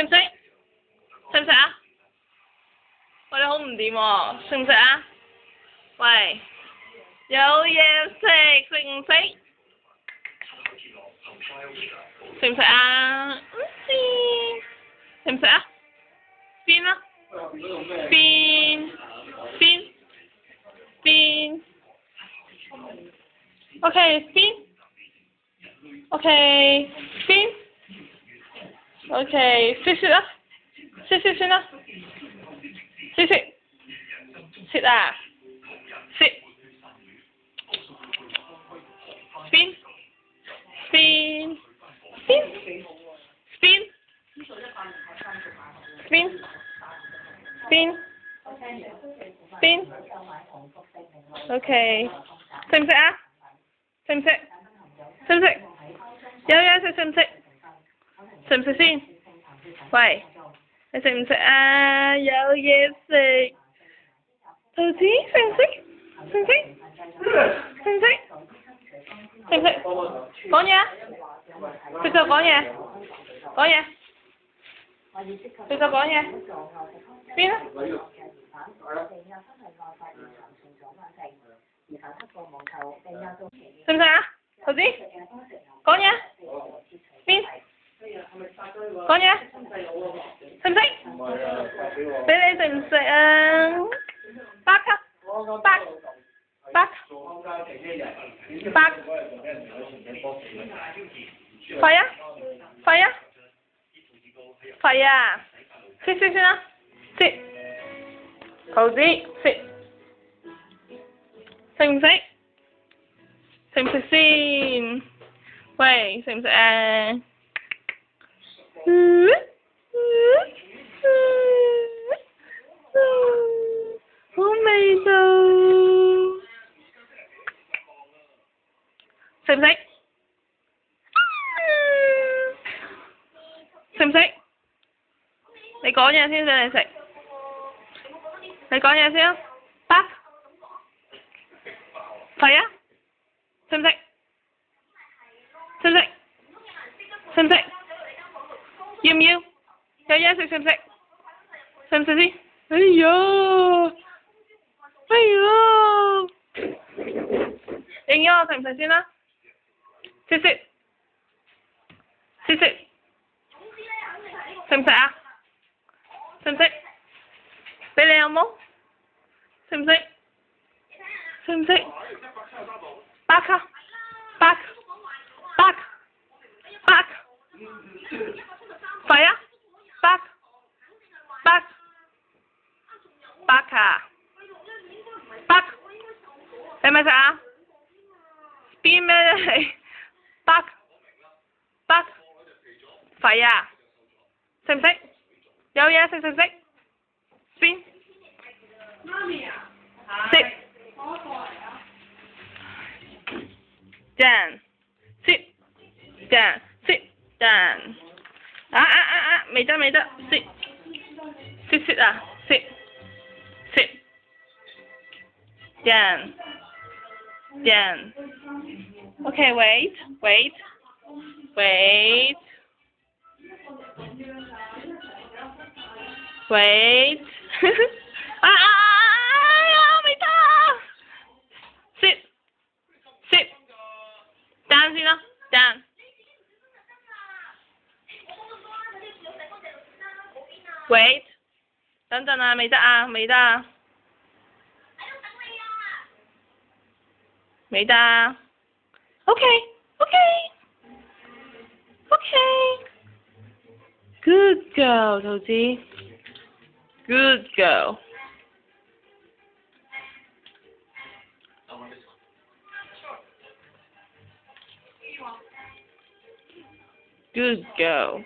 識唔識？識唔識啊？喂，你好唔掂喎，識唔識啊？喂，有嘢食，識唔識？識唔識啊？唔知，識唔識啊？邊啊？邊邊 ？OK 邊 ？OK 邊 ？OK sit 啦，sit 先啦，sit 啊，sit spin spin spin spin spin spin spin OK 識唔識啊？識唔識？識唔識？有嘢食識唔識？識唔識先？喂，你識唔識啊？有嘢食，兔子識唔識？識唔識？識唔識？識唔識？講嘢啊！識就講嘢，講嘢，識就講嘢。邊啊？識唔識啊？兔子，講嘢。邊？講嘢。識唔識？俾你識唔識啊？Bark bark bark bark 吠啊吠啊吠啊sit先啦sit兔子sit識唔識？識唔識先？喂，識唔識啊？好味道，識唔識？識唔識？你講嘢先俾你食，你講嘢先啊，bark吠啊，識唔識？識唔識？識唔識？要唔要？有嘢食識唔識？識唔識先？哎呀！哎呀！應咗我食唔食先啦？識唔識？識唔識？識唔識啊？識唔識？俾你有冇？識唔識？識唔識？Bark bark bark bark 吠啊 ！bark bark bark 啊 ！bark 你咪食啊？邊咩嚟 ？bark bark 吠啊！識唔識？有嘢食識唔識？邊？識。down sit down sit down 未得sit sit 啊 sit sit down down OK wait wait wait wait 未得sit sit down 先啦 down wait 等陣啊，未得啊，未得啊，未得啊 OK OK OK good girl 兔子 good girl good girl